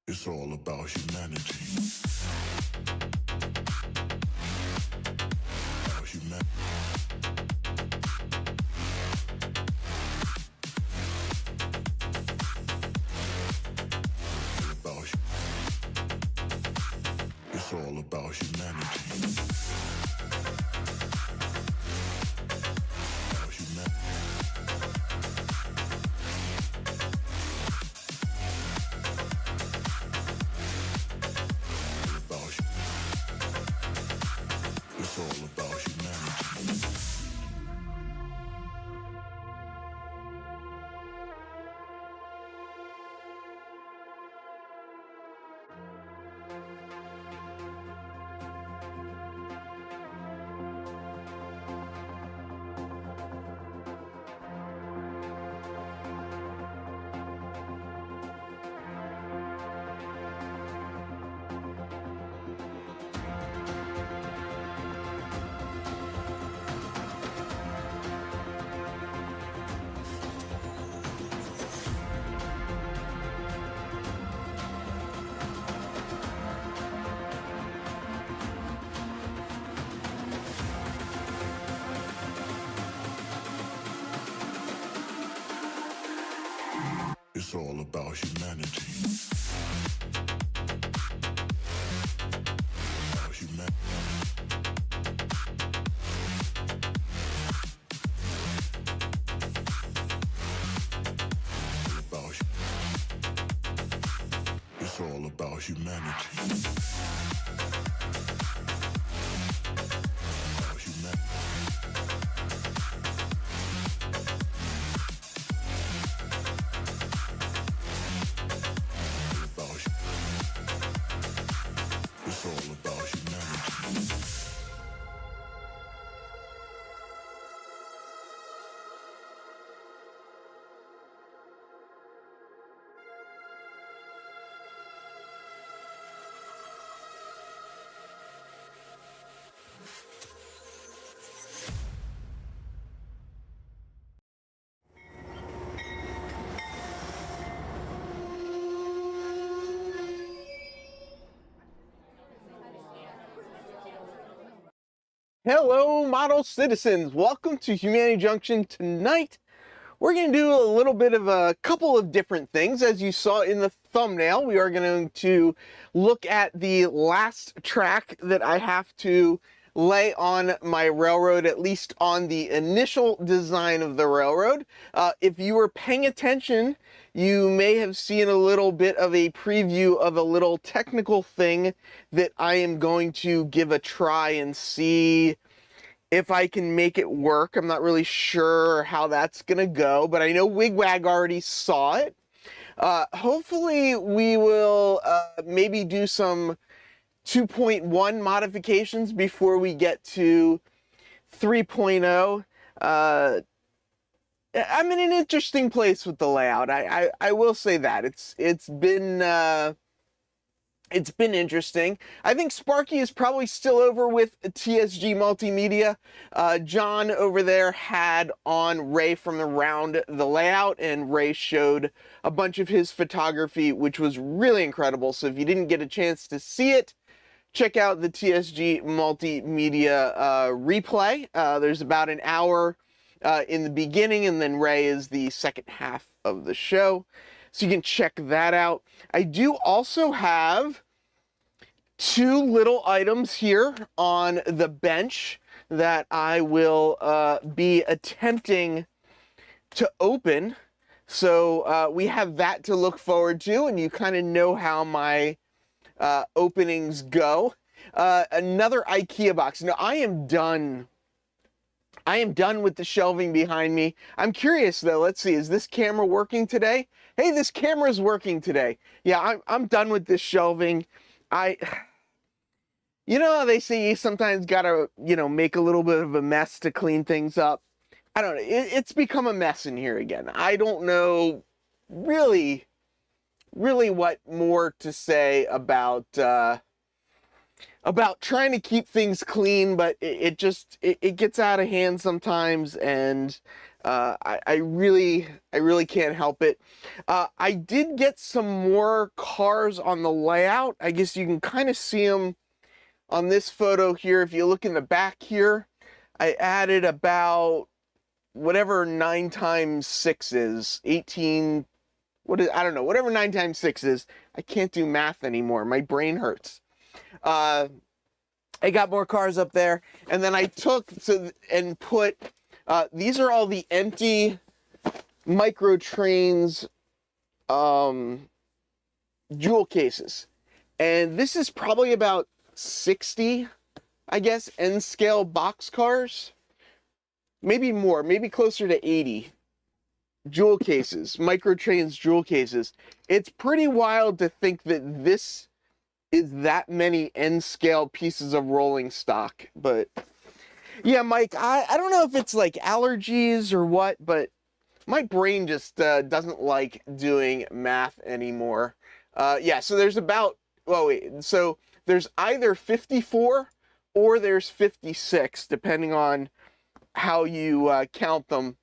It's all about humanity. About humanity. It's all about humanity. About humanity. It's all about humanity. It's all about humanity. About humanity. It's all about humanity. About humanity. It's all about humanity. Hello, model citizens. Welcome to Humanity Junction. Tonight, we're going to do a little bit of a couple of different things. As you saw in the thumbnail, we are going to look at the last track that I have to lay on my railroad, at least on the initial design of the railroad. If you were paying attention, you may have seen a little bit of a preview of a little technical thing that I am going to give a try and see if I can make it work. I'm not really sure how that's gonna go, but I know Wigwag already saw it. Hopefully we will maybe do some 2.1 modifications before we get to 3.0. I'm in an interesting place with the layout. I will say that it's been interesting. I think Sparky is probably still over with TSG Multimedia. John over there had on Ray from Around the Layout, and Ray showed a bunch of his photography, which was really incredible. So if you didn't get a chance to see it, check out the TSG Multimedia replay. There's about an hour in the beginning, and then Ray is the second half of the show. So you can check that out. I do also have two little items here on the bench that I will be attempting to open. So we have that to look forward to, and you kind of know how my openings go. Another IKEA box. Now, I am done with the shelving behind me. I'm curious though. Let's see. Is this camera working today? Hey, this camera is working today. Yeah, I'm done with this shelving. You know how they say you sometimes gotta, make a little bit of a mess to clean things up. I don't know. It's become a mess in here again. I don't know really what more to say about trying to keep things clean, but it gets out of hand sometimes, and I really can't help it. I did get some more cars on the layout. I guess you can kind of see them on this photo here. If you look in the back here, I added about whatever 9 times 6 is, 18, I don't know, whatever 9 times 6 is. I can't do math anymore. My brain hurts. I got more cars up there, and then I took and put, these are all the empty micro trains jewel cases. And this is probably about 60, I guess, N-scale box cars. Maybe more, maybe closer to 80 jewel cases, micro trains jewel cases. It's pretty wild to think that this is that many N-scale pieces of rolling stock. But yeah, Mike, I don't know if it's like allergies or what, but my brain just doesn't like doing math anymore. Yeah, so there's about, well, wait, so there's either 54 or there's 56, depending on how you count them,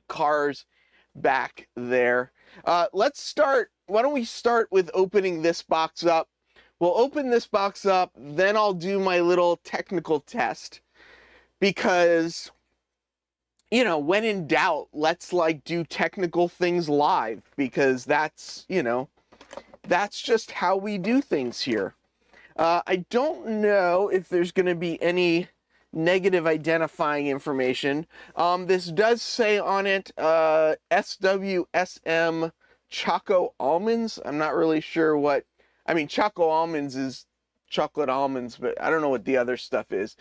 cars back there. Let's start, why don't we start with opening this box up? We'll open this box up, then I'll do my little technical test, because, you know, when in doubt, let's like do technical things live, because that's, you know, that's just how we do things here. I don't know if there's going to be any negative identifying information. This does say on it SWSM Choco Almonds. I'm not really sure what, I mean, Choco Almonds is chocolate almonds, but I don't know what the other stuff is.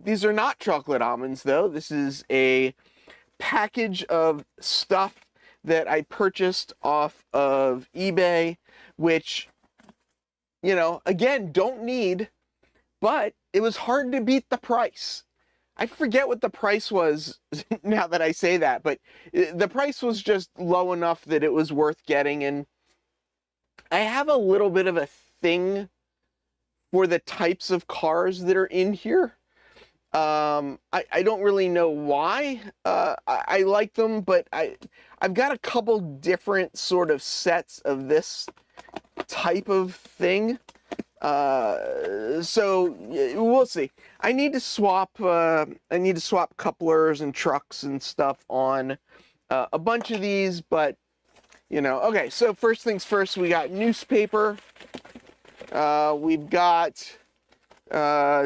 These are not chocolate almonds, though. This is a package of stuff that I purchased off of eBay, which, you know, again, don't need, but it was hard to beat the price. I forget what the price was now that I say that, but the price was just low enough that it was worth getting. And I have a little bit of a thing for the types of cars that are in here. I don't really know why I like them, but I've got a couple different sort of sets of this type of thing. So we'll see. I need to swap couplers and trucks and stuff on a bunch of these, but you know, okay, so first things first, we got newspaper. We've got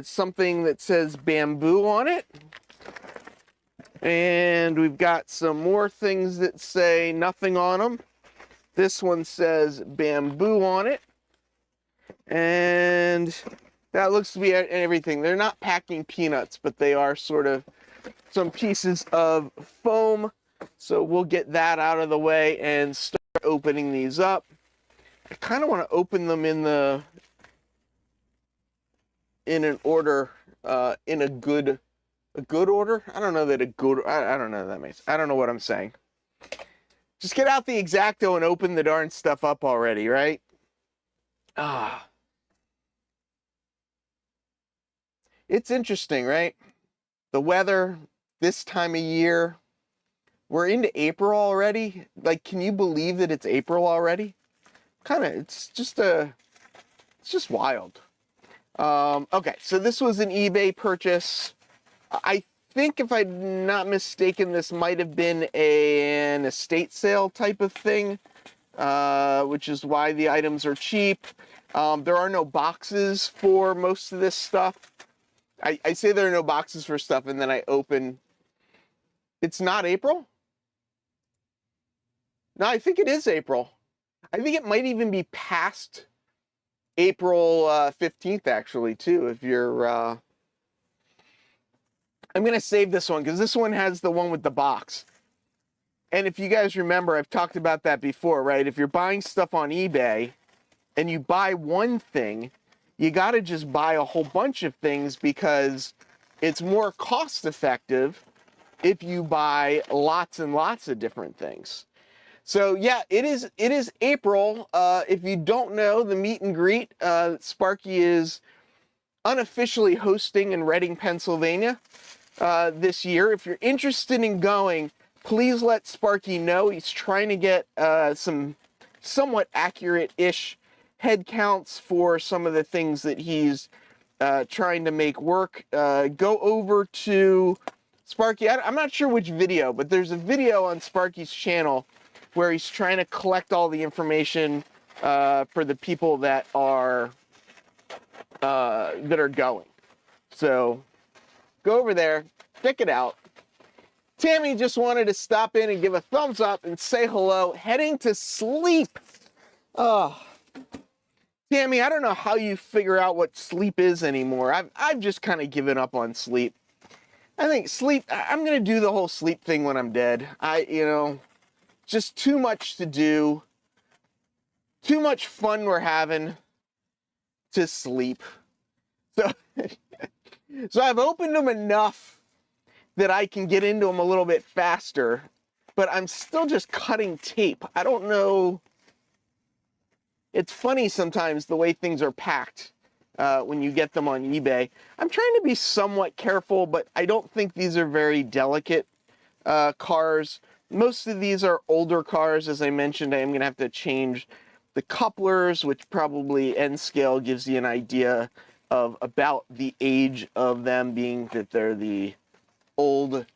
something that says bamboo on it. And we've got some more things that say nothing on them. This one says bamboo on it. And that looks to be everything. They're not packing peanuts, but they are sort of some pieces of foam. So we'll get that out of the way and start opening these up. I kind of want to open them in an order, in a good order. I don't know that a good, I don't know that makes, I don't know what I'm saying. Just get out the X-Acto and open the darn stuff up already, right? It's interesting, right? The weather this time of year. We're into April already. Like, can you believe that it's April already? It's just wild. Okay, so this was an eBay purchase. I think, if I'm not mistaken, this might have been an estate sale type of thing, which is why the items are cheap. There are no boxes for most of this stuff. I say there are no boxes for stuff, and then I open. It's not April? No, I think it is April. I think it might even be past April 15th, actually, too, if you're... I'm going to save this one, because this one has the one with the box. And if you guys remember, I've talked about that before, right? If you're buying stuff on eBay, and you buy one thing, you got to just buy a whole bunch of things, because it's more cost-effective if you buy lots and lots of different things. So yeah, it is April. If you don't know, the meet and greet, Sparky is unofficially hosting in Reading, Pennsylvania. this year. If you're interested in going, please let Sparky know. He's trying to get some somewhat accurate-ish head counts for some of the things that he's trying to make work. Go over to Sparky. I'm not sure which video, but there's a video on Sparky's channel where he's trying to collect all the information for the people that are going. So go over there, check it out. Tammy just wanted to stop in and give a thumbs up and say hello. Heading to sleep. Oh, Tammy, I don't know how you figure out what sleep is anymore. I've just kind of given up on sleep. I think sleep, I'm going to do the whole sleep thing when I'm dead. Just too much to do. Too much fun we're having to sleep. So, so I've opened them enough that I can get into them a little bit faster, but I'm still just cutting tape. I don't know. It's funny sometimes the way things are packed when you get them on eBay. I'm trying to be somewhat careful, but I don't think these are very delicate cars. Most of these are older cars. As I mentioned, I am going to have to change the couplers, which probably N scale gives you an idea of about the age of them, being that they're the old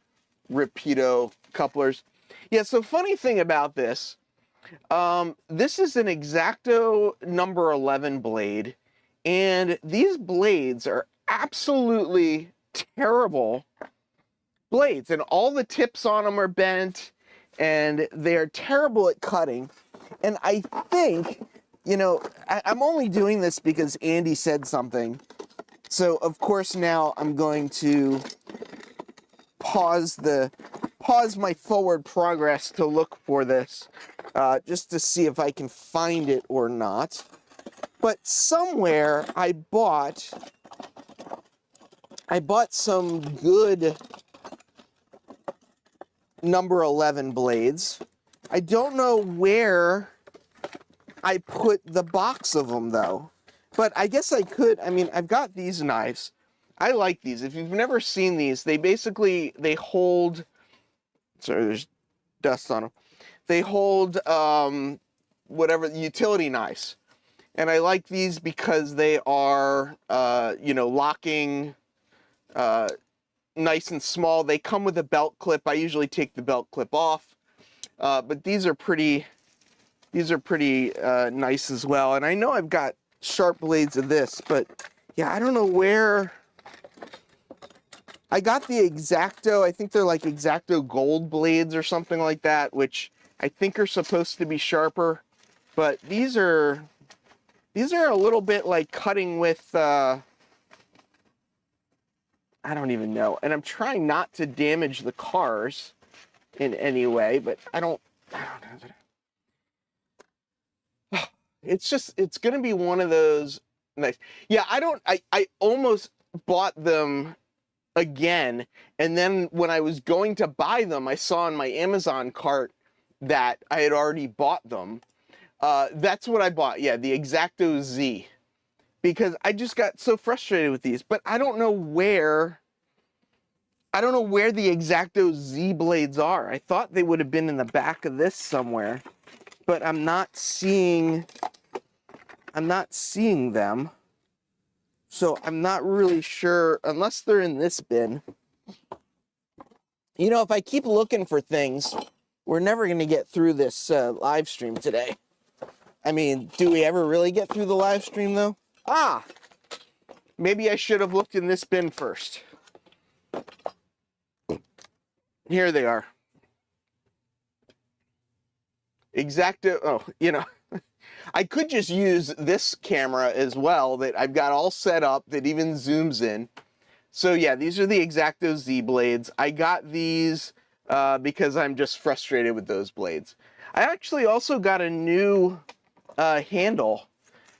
Rapido couplers. Yeah, so funny thing about this, this is an X-Acto number 11 blade, and these blades are absolutely terrible blades, and all the tips on them are bent, and they are terrible at cutting. And I think, I'm only doing this because Andy said something. So of course now I'm going to pause my forward progress to look for this, just to see if I can find it or not. But somewhere I bought some good number 11 blades. I don't know where I put the box of them though, but I guess I could. I mean, I've got these knives. I like these. If you've never seen these, they hold, sorry, there's dust on them. They hold whatever, utility knives. And I like these because they are, locking, nice and small. They come with a belt clip. I usually take the belt clip off, but these are pretty nice as well. And I know I've got sharp blades of this, but yeah, I don't know where. I got the X-Acto. I think they're like X-Acto gold blades or something like that, which I think are supposed to be sharper. But these are a little bit like cutting with, I don't even know. And I'm trying not to damage the cars in any way, but I don't know. It's going to be one of those nice. Yeah, I almost bought them again, and then when I was going to buy them, I saw in my Amazon cart that I had already bought them. That's what I bought. Yeah, the X-Acto Z, because I just got so frustrated with these. But I don't know where the X-Acto Z blades are. I thought they would have been in the back of this somewhere, but I'm not seeing them. So I'm not really sure, unless they're in this bin. If I keep looking for things, we're never going to get through this live stream today. I mean, do we ever really get through the live stream, though? Maybe I should have looked in this bin first. Here they are. X-Acto, I could just use this camera as well that I've got all set up that even zooms in. So yeah, these are the X-Acto Z blades. I got these because I'm just frustrated with those blades. I actually also got a new handle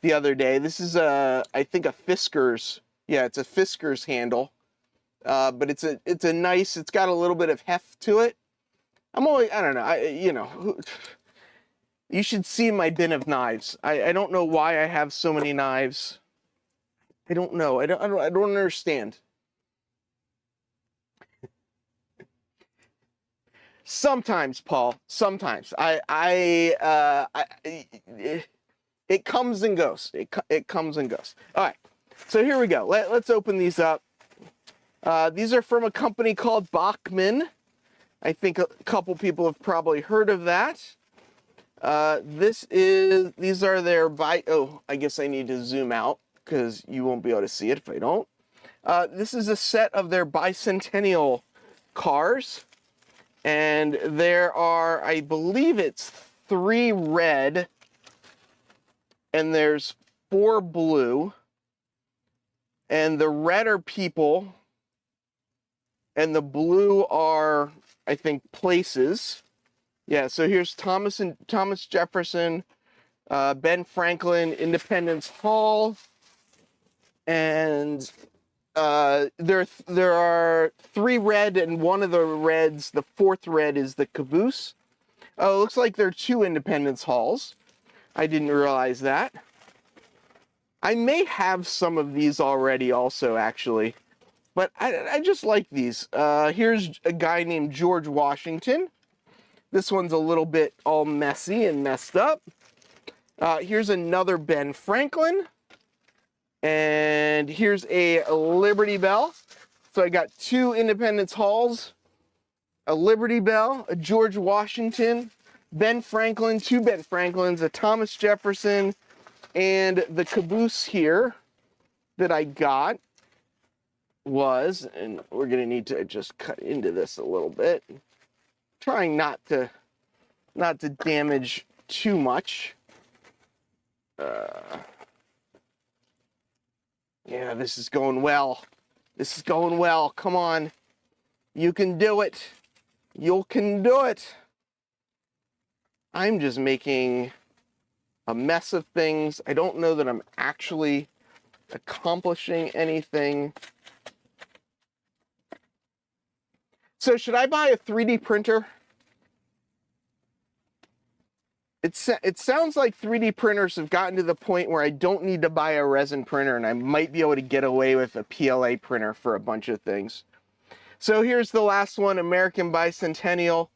the other day. This is I think a Fisker's. Yeah, it's a Fisker's handle. But it's a nice, it's got a little bit of heft to it. I don't know, you should see my bin of knives. I don't know why I have so many knives. I don't know. I don't understand. Sometimes, Paul. Sometimes. It comes and goes. It comes and goes. All right. So here we go. Let's open these up. These are from a company called Bachmann. I think a couple people have probably heard of that. These are their I guess I need to zoom out because you won't be able to see it if I don't. This is a set of their bicentennial cars. And there are, I believe it's 3 red, and there's 4 blue. And the red are people, and the blue are, I think, places. Yeah, so here's Thomas Jefferson, Ben Franklin, Independence Hall, and there are 3 red, and one of the reds, the 4th red, is the caboose. Oh, it looks like there are 2 Independence Halls. I didn't realize that. I may have some of these already also, actually. But I just like these. Here's a guy named George Washington. This one's a little bit all messy and messed up. Here's another Ben Franklin. And here's a Liberty Bell. So I got 2 Independence Halls, a Liberty Bell, a George Washington, Ben Franklin, 2 Ben Franklins, a Thomas Jefferson, and the caboose here that I got was, and we're going to need to just cut into this a little bit, trying not to damage too much. Yeah, this is going well. This is going well. Come on. You can do it. You can do it. I'm just making a mess of things. I don't know that I'm actually accomplishing anything. So should I buy a 3D printer? It sounds like 3D printers have gotten to the point where I don't need to buy a resin printer, and I might be able to get away with a PLA printer for a bunch of things. So here's the last one, American Bicentennial.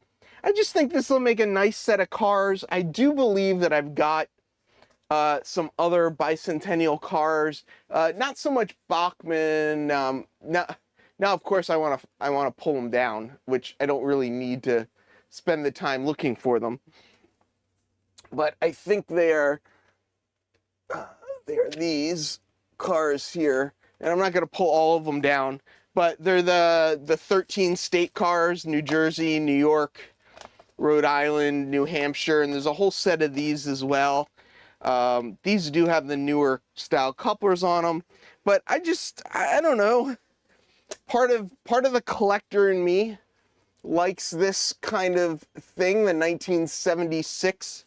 I just think this will make a nice set of cars. I do believe that I've got some other bicentennial cars. Not so much Bachmann. Now, of course, I want to pull them down, which I don't really need to spend the time looking for them. But I think they're these cars here, and I'm not going to pull all of them down, but they're the 13 state cars: New Jersey, New York, Rhode Island, New Hampshire, and there's a whole set of these as well. These do have the newer style couplers on them, but I don't know. Part of the collector in me likes this kind of thing, the 1976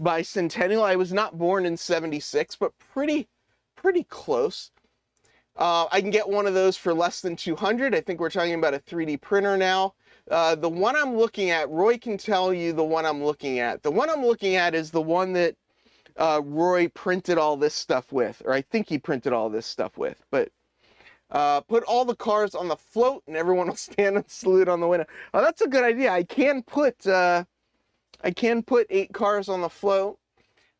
bicentennial. I was not born in 76, but pretty close. I can get one of those for less than 200. I think we're talking about a 3D printer now. The one I'm looking at, Roy can tell you the one I'm looking at. The one I'm looking at is the one that Roy printed all this stuff with, or I think he printed all this stuff with. But put all the cars on the float, and everyone will stand and salute on the window. Oh, that's a good idea. I can put 8 cars on the float.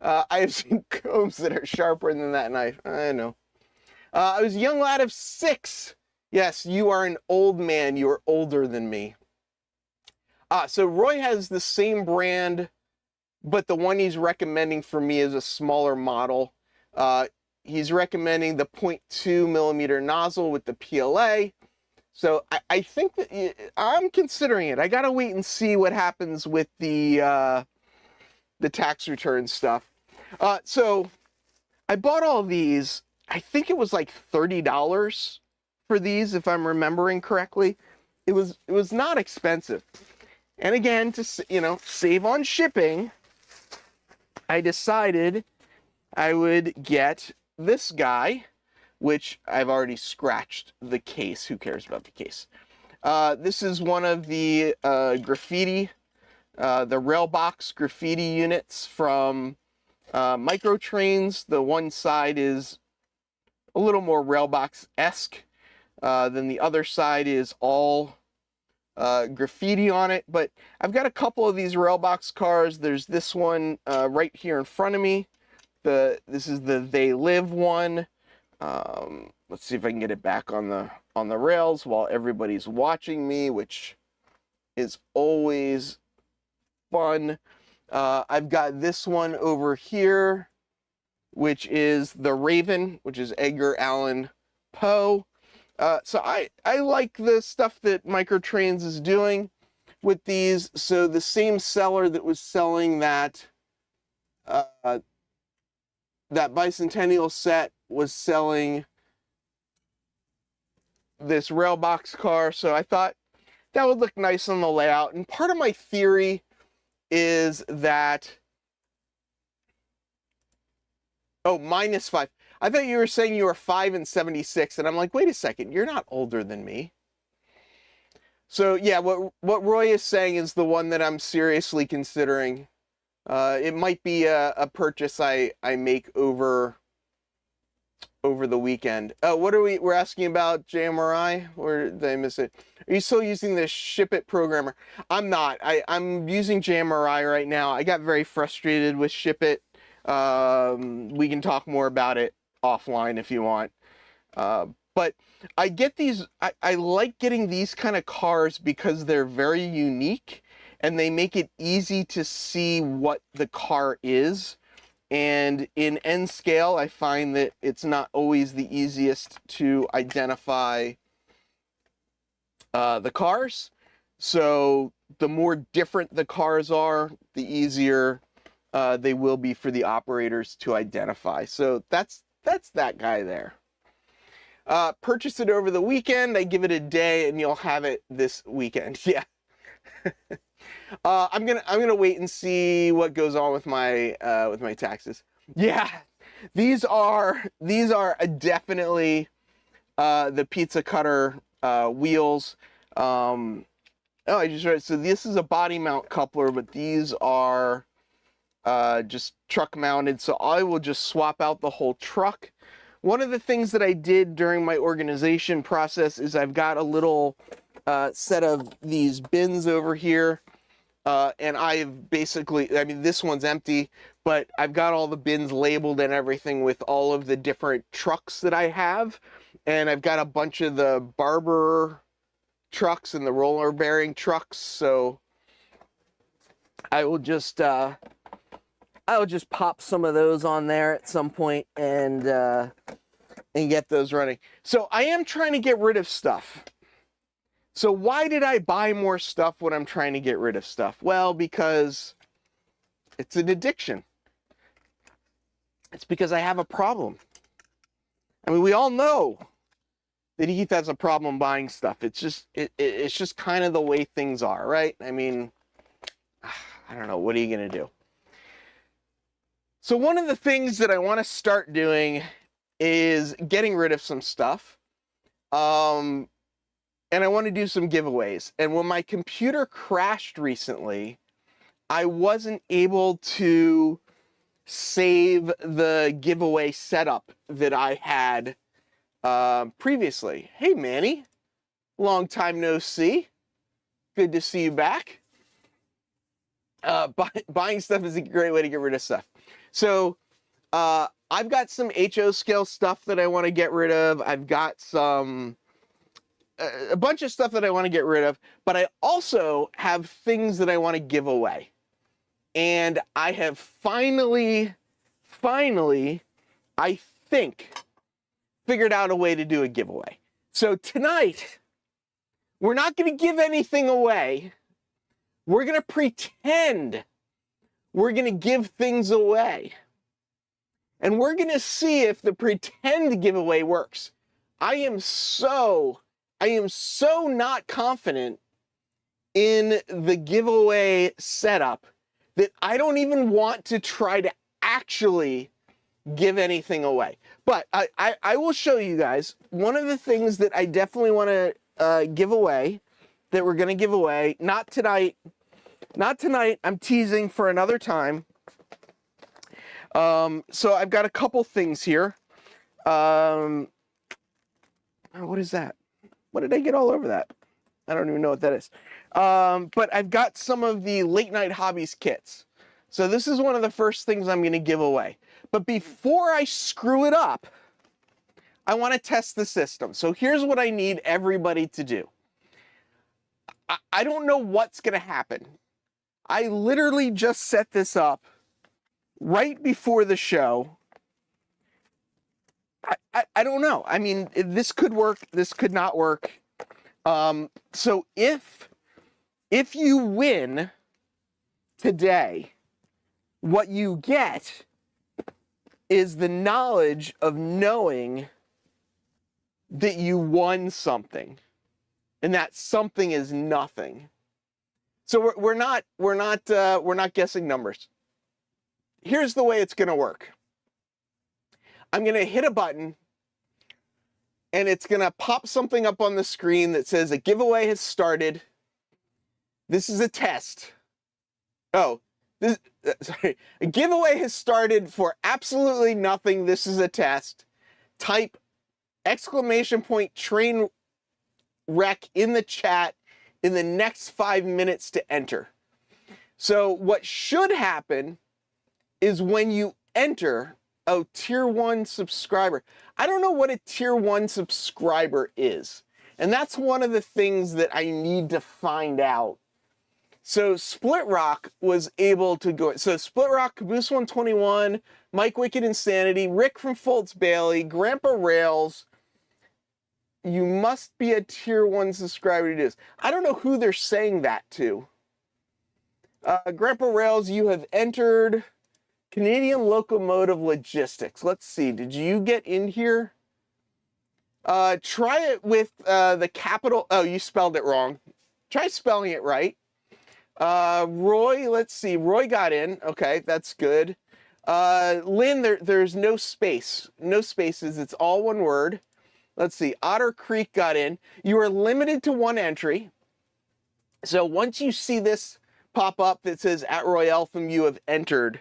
I have seen combs that are sharper than that knife. I know. I was a young lad of 6. Yes, you are an old man. You are older than me. So Roy has the same brand, but the one he's recommending for me is a smaller model. He's recommending the 0.2 millimeter nozzle with the PLA. So I think that I'm considering it. I gotta wait and see what happens with the tax return stuff. So I bought all these. I think it was like $30 for these, if I'm remembering correctly. It was not expensive. And again, to save on shipping, I decided I would get this guy, which I've already scratched the case. Who cares about the case? This is one of the graffiti, the Railbox graffiti units from Microtrains. The one side is a little more Railbox-esque than the other side is all graffiti on it, but I've got a couple of these Railbox cars. There's this one right here in front of me. This is the They Live one. Let's see if I can get it back on the rails while everybody's watching me, which is always fun. I've got this one over here, which is the Raven, which is Edgar Allan Poe. So I like the stuff that Microtrains is doing with these. So the same seller that was selling that bicentennial set was selling this Railbox car. So I thought that would look nice on the layout. And part of my theory is that, oh, -5. I thought you were saying you were 5 and 76, and I'm like, wait a second, you're not older than me. So yeah, what Roy is saying is the one that I'm seriously considering. It might be a purchase I make over the weekend. What are we're asking about JMRI? Or did I miss it? Are you still using the Ship It programmer? I'm not. I'm using JMRI right now. I got very frustrated with Ship It. We can talk more about it offline if you want. But I get these, I like getting these kind of cars because they're very unique and they make it easy to see what the car is. And in N scale, I find that it's not always the easiest to identify the cars. So the more different the cars are, the easier they will be for the operators to identify. So that's that guy there. Purchase it over the weekend. I give it a day and you'll have it this weekend. Yeah. I'm gonna wait and see what goes on with my taxes. Yeah, these are definitely the pizza cutter wheels. Oh, I just read. So this is a body mount coupler, but these are just truck mounted. So I will just swap out the whole truck. One of the things that I did during my organization process is I've got a little set of these bins over here. And I've basically, I mean, this one's empty, but I've got all the bins labeled and everything with all of the different trucks that I have. And I've got a bunch of the Barber trucks and the roller bearing trucks. So I will just pop some of those on there at some point and get those running. So I am trying to get rid of stuff. So why did I buy more stuff when I'm trying to get rid of stuff? Well, because it's an addiction. It's because I have a problem. I mean, we all know that Heath has a problem buying stuff. It's just kind of the way things are, right? I mean, I don't know. What are you going to do? So one of the things that I want to start doing is getting rid of some stuff. And I want to do some giveaways. And when my computer crashed recently, I wasn't able to save the giveaway setup that I had previously. Hey, Manny. Long time no see. Good to see you back. Buying stuff is a great way to get rid of stuff. So I've got some HO scale stuff that I want to get rid of. I've got a bunch of stuff that I want to get rid of, but I also have things that I want to give away. And I have finally, I think, figured out a way to do a giveaway. So tonight, we're not going to give anything away. We're going to pretend we're going to give things away. And we're going to see if the pretend giveaway works. I am so not confident in the giveaway setup that I don't even want to try to actually give anything away. But I will show you guys one of the things that I definitely want to give away, that we're going to give away. Not tonight. Not tonight. I'm teasing for another time. So I've got a couple things here. What is that? What did I get all over that? I don't even know what that is. But I've got some of the late night hobbies kits. So this is one of the first things I'm going to give away. But before I screw it up, I want to test the system. So here's what I need everybody to do. I don't know what's going to happen. I literally just set this up right before the show. I don't know. I mean, this could work. This could not work. So if you win today, what you get is the knowledge of knowing that you won something, and that something is nothing. So we're not guessing numbers. Here's the way it's going to work. I'm going to hit a button, and it's going to pop something up on the screen that says a giveaway has started. This is a test. Sorry. A giveaway has started for absolutely nothing. This is a test. Type !train wreck in the chat in the next 5 minutes to enter. So what should happen is when you enter, oh, tier 1 subscriber. I don't know what a tier 1 subscriber is. And that's one of the things that I need to find out. So Split Rock was able to go. So Split Rock, Caboose 121, Mike Wicked Insanity, Rick from Fultz Bailey, Grandpa Rails. You must be a tier 1 subscriber to do this. I don't know who they're saying that to. Grandpa Rails, you have entered Canadian Locomotive Logistics. Let's see. Did you get in here? Try it with the capital. Oh, you spelled it wrong. Try spelling it right. Roy, let's see. Roy got in. Okay, that's good. Lynn, there's no space. No spaces. It's all one word. Let's see. Otter Creek got in. You are limited to 1 entry. So once you see this pop up that says @Roy Eltham, you have entered.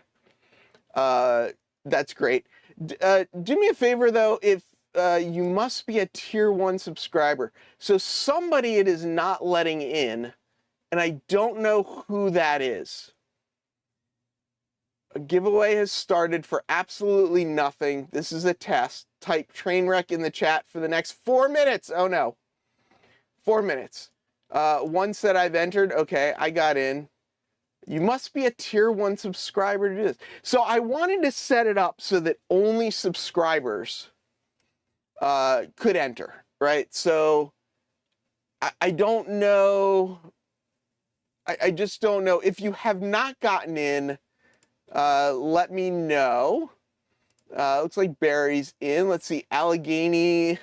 That's great. Do me a favor though, if you must be a tier 1 subscriber. So somebody it is not letting in, and I don't know who that is. A giveaway has started for absolutely nothing. This is a test. Type train wreck in the chat for the next 4 minutes. Oh no. 4 minutes. One said I've entered. Okay, I got in. You must be a tier 1 subscriber to do this. So I wanted to set it up so that only subscribers could enter, right? So I don't know. I just don't know. If you have not gotten in, let me know. Looks like Barry's in. Let's see, Allegheny.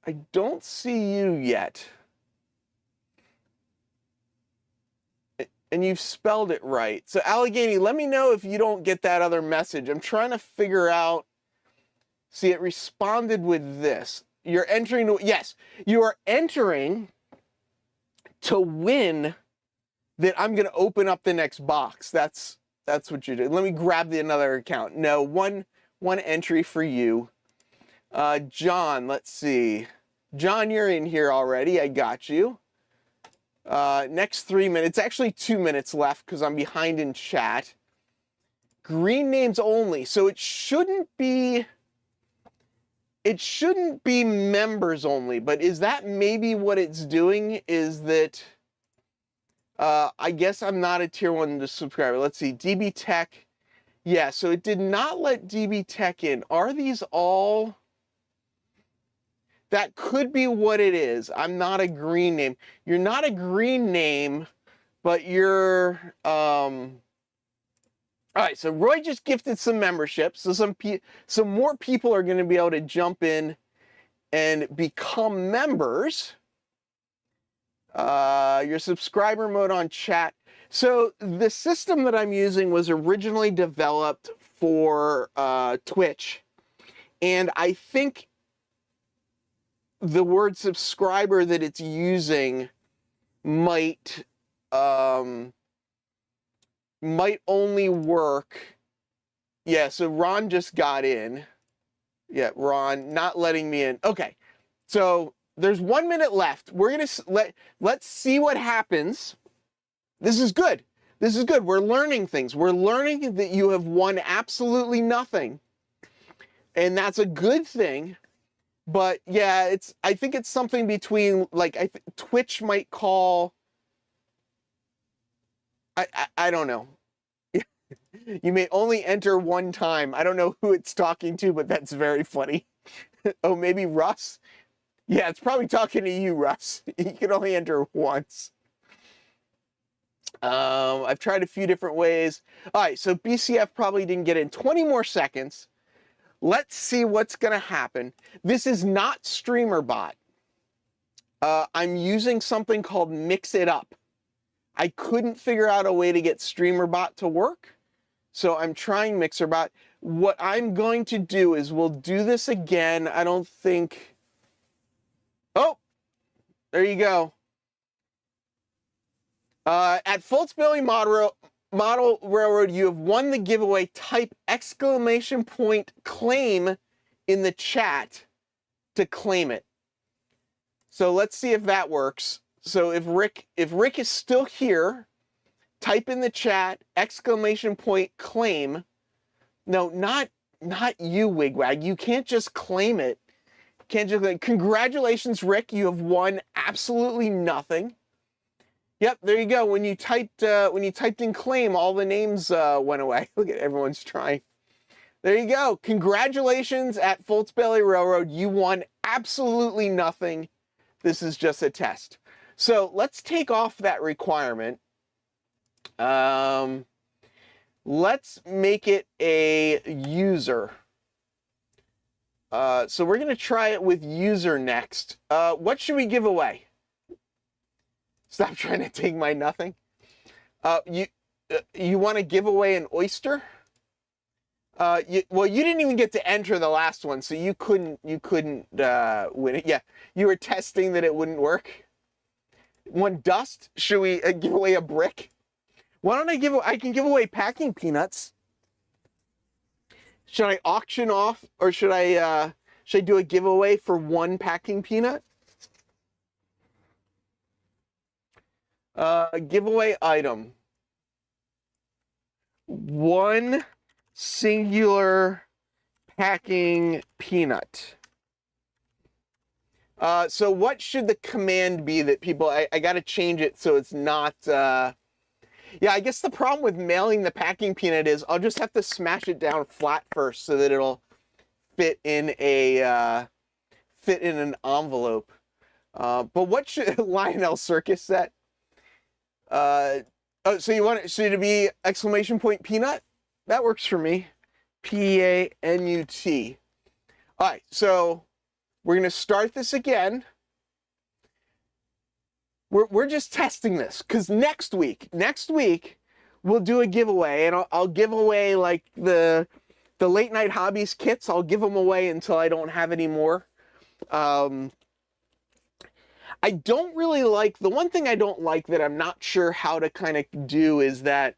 I don't see you yet. And you've spelled it right. So Allegheny, let me know if you don't get that other message. I'm trying to figure out. See, it responded with this. You're entering, yes, you are entering to win that I'm going to open up the next box. That's what you do. Let me grab another account. No, one entry for you. John, let's see. John, you're in here already. I got you. Next 3 minutes. Actually 2 minutes left because I'm behind in chat. Green names only. So it shouldn't be members only, but is that maybe what it's doing? Is that I guess I'm not a tier 1 subscriber. Let's see, DB Tech. Yeah, so it did not let DB Tech in. Are these all? That could be what it is. I'm not a green name. You're not a green name, but you're all right, so Roy just gifted some memberships. So some more people are going to be able to jump in and become members. Your subscriber mode on chat. So the system that I'm using was originally developed for Twitch. And I think the word subscriber that it's using might only work. Yeah, so Ron just got in. Yeah, Ron not letting me in. Okay, so there's 1 minute left. We're gonna let's see what happens. This is good. This is good. We're learning things. We're learning that you have won absolutely nothing, and that's a good thing. But yeah, I think it's something between, like, Twitch might call. I don't know. You may only enter one time. I don't know who it's talking to, but that's very funny. Oh, maybe Russ? Yeah, it's probably talking to you, Russ. You can only enter once. I've tried a few different ways. All right, so BCF probably didn't get in. 20 more seconds. Let's see what's going to happen. This is not StreamerBot. I'm using something called Mix It Up. I couldn't figure out a way to get StreamerBot to work, so I'm trying MixerBot. What I'm going to do is we'll do this again. I don't think... Oh, there you go. At Fultz-Bailey Model Railroad, you have won the giveaway. Type exclamation point claim in the chat to claim it. So let's see if that works. So if Rick is still here, type in the chat exclamation point claim. No, not you, Wigwag. You can't just claim it. Can't just like, congratulations, Rick. You have won absolutely nothing. Yep, there you go. When you typed in claim, all the names went away. Look at everyone's trying. There you go. Congratulations at Fultz-Bailey Railroad. You won absolutely nothing. This is just a test. So let's take off that requirement. Let's make it a user. So we're going to try it with user next. What should we give away? Stop trying to take my nothing. You want to give away an oyster? Well, you didn't even get to enter the last one, so you couldn't win it. Yeah, you were testing that it wouldn't work. One dust? Should we give away a brick? Why don't I can give away packing peanuts. Should I auction off, or should I do a giveaway for one packing peanut? Giveaway item. One singular packing peanut. So what should the command be that people, I got to change it so it's not, yeah, I guess the problem with mailing the packing peanut is I'll just have to smash it down flat first so that it'll fit in an envelope. But what should Lionel Circus set? Oh, so you want it to be exclamation point peanut? That works for me. P-A-N-U-T. All right, so we're going to start this again. We're just testing this because next week we'll do a giveaway, and I'll give away like the late night hobbies kits. I'll give them away until I don't have any more. I don't really like, the one thing I don't like that I'm not sure how to kind of do is that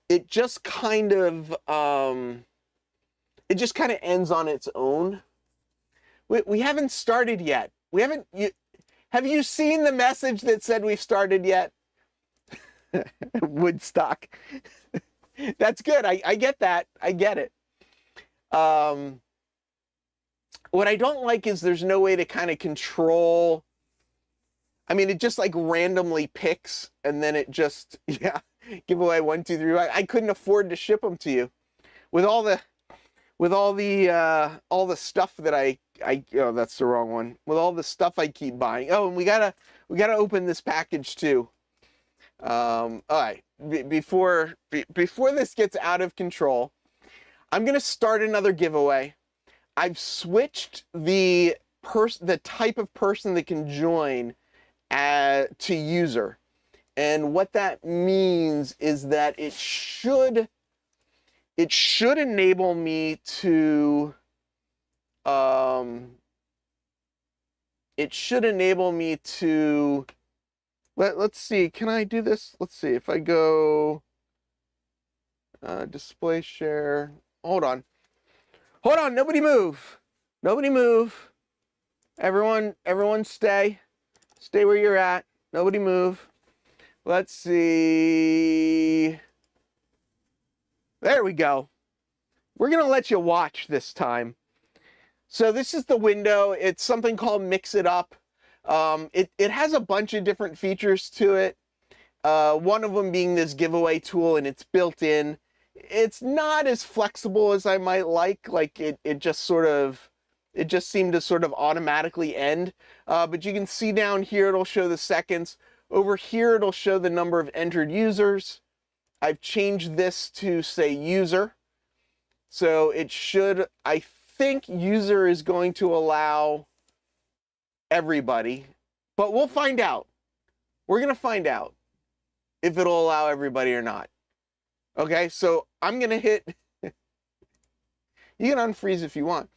it just kind of ends on its own. We haven't started yet. Have you seen the message that said we've started yet? Woodstock. That's good. I get that. I get it. What I don't like is there's no way to kind of control. I mean, it just like randomly picks, and then it just, yeah, give away 1, 2, 3. I couldn't afford to ship them to you with all the stuff that oh, that's the wrong one. With all the stuff I keep buying. Oh, and we gotta open this package too. All right, before this gets out of control, I'm gonna start another giveaway. I've switched the type of person that can join to user, and what that means is that it should enable me to let's see, can I do this? Let's see if I go display share. Hold on, nobody move. Everyone stay where you're at. Nobody move. Let's see. There we go. We're going to let you watch this time. So this is the window. It's something called Mix It Up. It has a bunch of different features to it. One of them being this giveaway tool, and it's built in. It's not as flexible as I might like. Like it just seemed to sort of automatically end. But you can see down here, it'll show the seconds. Over here, it'll show the number of entered users. I've changed this to say user. So it should, I think user is going to allow everybody, but we'll find out. We're going to find out if it'll allow everybody or not. Okay, so I'm going to hit, you can unfreeze if you want.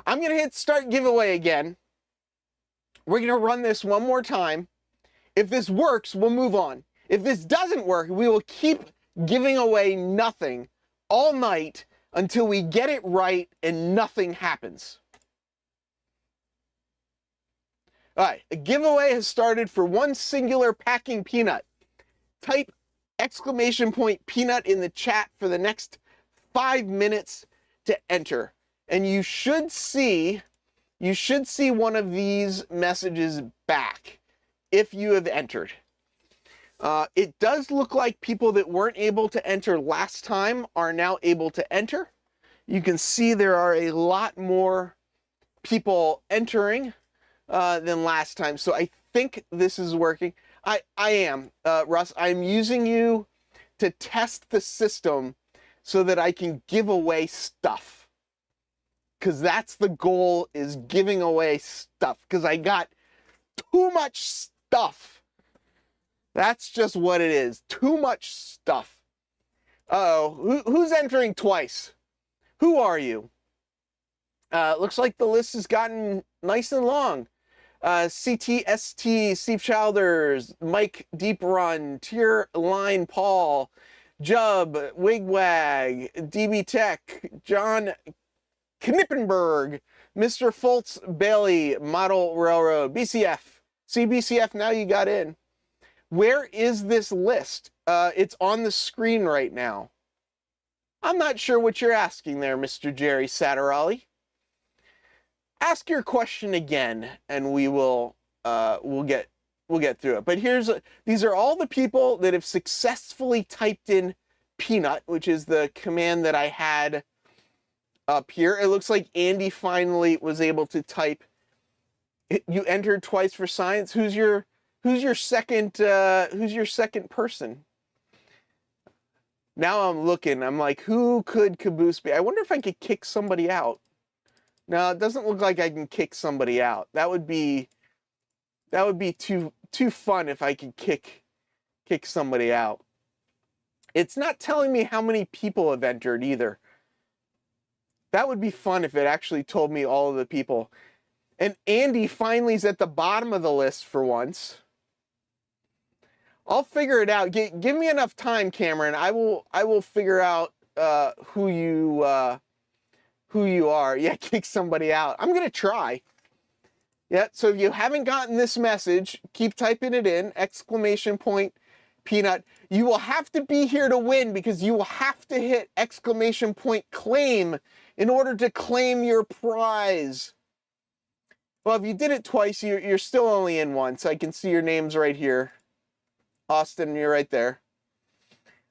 I'm going to hit start giveaway again. We're going to run this one more time. If this works, we'll move on. If this doesn't work, we will keep giving away nothing all night until we get it right and nothing happens. All right, a giveaway has started for one singular packing peanut. Type exclamation point peanut in the chat for the next 5 minutes to enter. And you should see one of these messages back if you have entered. It does look like people that weren't able to enter last time are now able to enter. You can see there are a lot more people entering than last time. So I think this is working. I am, Russ, I'm using you to test the system so that I can give away stuff. Because that's the goal, is giving away stuff. Because I got too much stuff. That's just what it is. Too much stuff. Uh-oh. Who's entering twice? Who are you? Looks like the list has gotten nice and long. CTST, Steve Childers, Mike Deep Run, Tier Line Paul, Jub, Wigwag, DB Tech, John Knippenberg, Mr. Foltz Bailey, Model Railroad, BCF. See, BCF, now you got in. Where is this list? It's on the screen right now. I'm not sure what you're asking there, Mr. Jerry Satterali. Ask your question again, and we'll get through it. But these are all the people that have successfully typed in peanut, which is the command that I had up here. It looks like Andy finally was able to type. You entered twice for science. Who's your second person? Now I'm looking. I'm like, who could Caboose be? I wonder if I could kick somebody out. No, it doesn't look like I can kick somebody out. That would be too fun if I could kick somebody out. It's not telling me how many people have entered either. That would be fun if it actually told me all of the people. And Andy finally is at the bottom of the list for once. I'll figure it out. Give me enough time, Cameron. I will figure out who you are. Yeah, kick somebody out. I'm gonna try. Yeah. So if you haven't gotten this message, keep typing it in. Exclamation point peanut. You will have to be here to win, because you will have to hit exclamation point claim in order to claim your prize. Well, if you did it twice, you're still only in once. I can see your names right here. Austin, you're right there.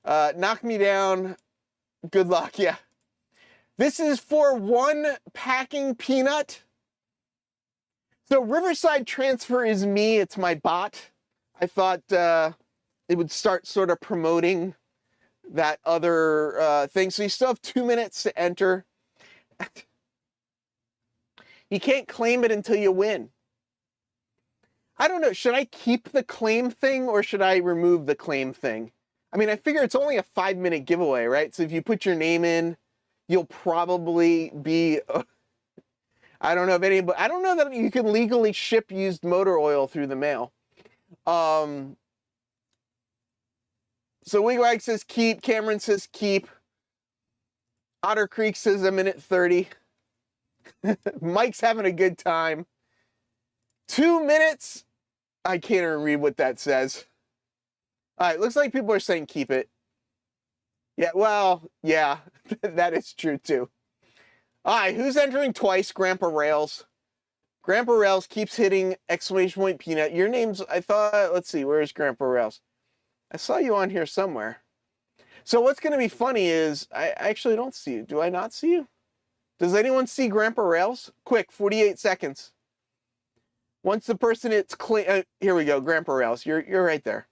Knock me down. Good luck. Yeah. This is for one packing peanut. So Riverside Transfer is me. It's my bot. I thought it would start sort of promoting that other thing. So you still have 2 minutes to enter. You can't claim it until you win. I don't know. Should I keep the claim thing or should I remove the claim thing? I mean, I figure it's only a 5-minute giveaway, right? So if you put your name in, you'll probably be, I don't know if anybody, I don't know that you can legally ship used motor oil through the mail. So Wigwag says keep, Cameron says keep, Otter Creek says 1 minute 30. Mike's having a good time. 2 minutes. I can't even read what that says. All right, looks like people are saying keep it. Yeah, well, yeah, that is true too. All right, who's entering twice? Grandpa Rails. Grandpa Rails keeps hitting exclamation point peanut. Your name's, I thought, let's see, where's Grandpa Rails? I saw you on here somewhere. So what's going to be funny is, I actually don't see you. Do I not see you? Does anyone see Grandpa Rails? Quick, 48 seconds. Once the person hits here we go, Grandpa Rails. You're right there.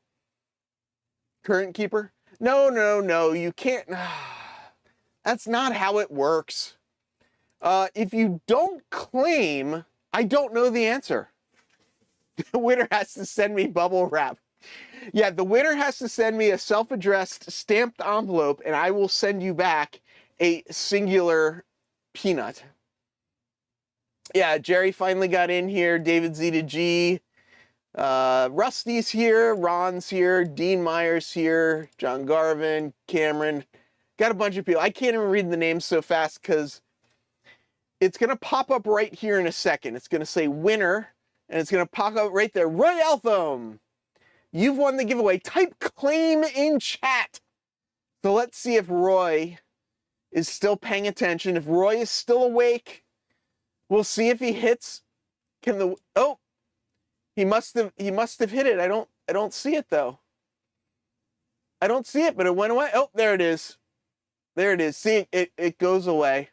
Current keeper? No, you can't. That's not how it works. If you don't claim, I don't know the answer. The winner has to send me bubble wrap. Yeah, the winner has to send me a self-addressed stamped envelope, and I will send you back a singular peanut. Yeah, Jerry finally got in here. David Z to G. Rusty's here. Ron's here. Dean Meyer's here. John Garvin. Cameron. Got a bunch of people. I can't even read the names so fast because it's going to pop up right here in a second. It's going to say winner, and it's going to pop up right there. Roy Eltham, you've won the giveaway. Type claim in chat. So let's see if Roy is still paying attention. If Roy is still awake, we'll see if he hits. Oh, he must have hit it. I don't see it though. I don't see it, but it went away. Oh, there it is. There it is. See, it goes away.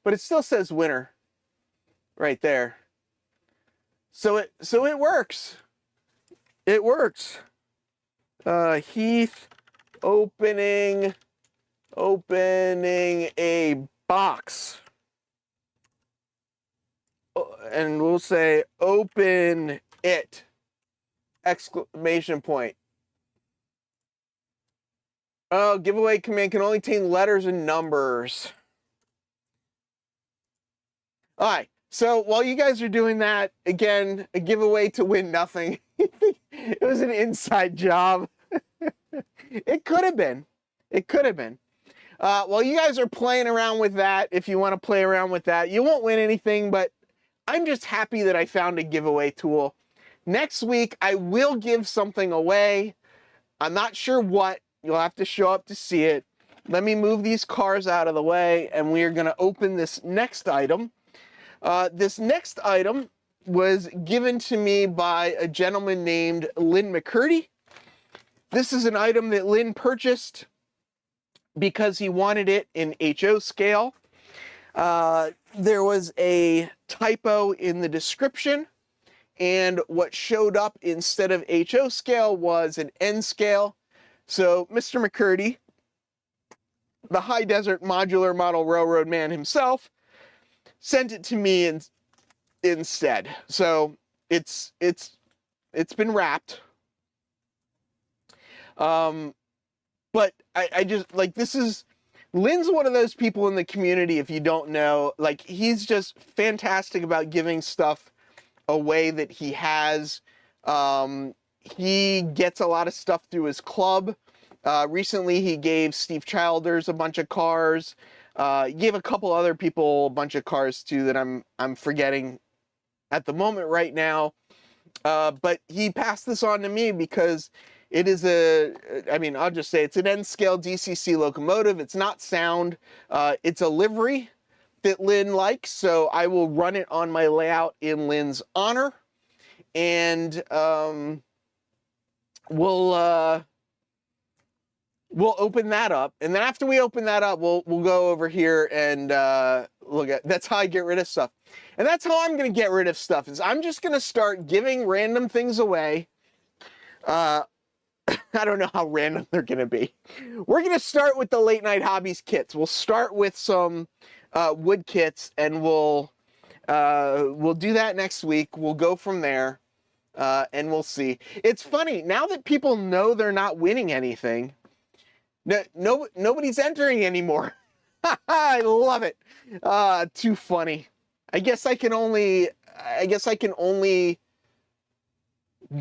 But it still says winner right there. So it works. It works. Heath opening a box. And we'll say open it! Exclamation point. Oh, giveaway command can only contain letters and numbers. All right, so while you guys are doing that, again, a giveaway to win nothing. It was an inside job. It could have been. It could have been. While you guys are playing around with that, if you want to play around with that, you won't win anything, but I'm just happy that I found a giveaway tool. Next week, I will give something away. I'm not sure what. You'll have to show up to see it. Let me move these cars out of the way, and we are going to open this next item. This next item was given to me by a gentleman named Lynn McCurdy. This is an item that Lynn purchased because he wanted it in HO scale. There was a typo in the description, and what showed up instead of HO scale was an N scale. So Mr. McCurdy, the High Desert Modular Model Railroad man himself, sent it to me instead. So it's been wrapped. But I just, like, this is, Lynn's one of those people in the community, if you don't know, like, he's just fantastic about giving stuff away that he has. He gets a lot of stuff through his club. Recently, he gave Steve Childers a bunch of cars. He gave a couple other people a bunch of cars too that I'm forgetting at the moment right now. But he passed this on to me because it is I'll just say it's an N-scale DCC locomotive. It's not sound. It's a livery that Lynn likes, so I will run it on my layout in Lynn's honor. And we'll open that up, and then after we open that up, we'll go over here and look at. That's how I get rid of stuff, and that's how I'm going to get rid of stuff. Is I'm just going to start giving random things away. I don't know how random they're going to be. We're going to start with the Late Night Hobbies kits. We'll start with some wood kits, and we'll do that next week. We'll go from there, and we'll see. It's funny now that people know they're not winning anything. Nobody's entering anymore. I love it. Too funny. I guess I can only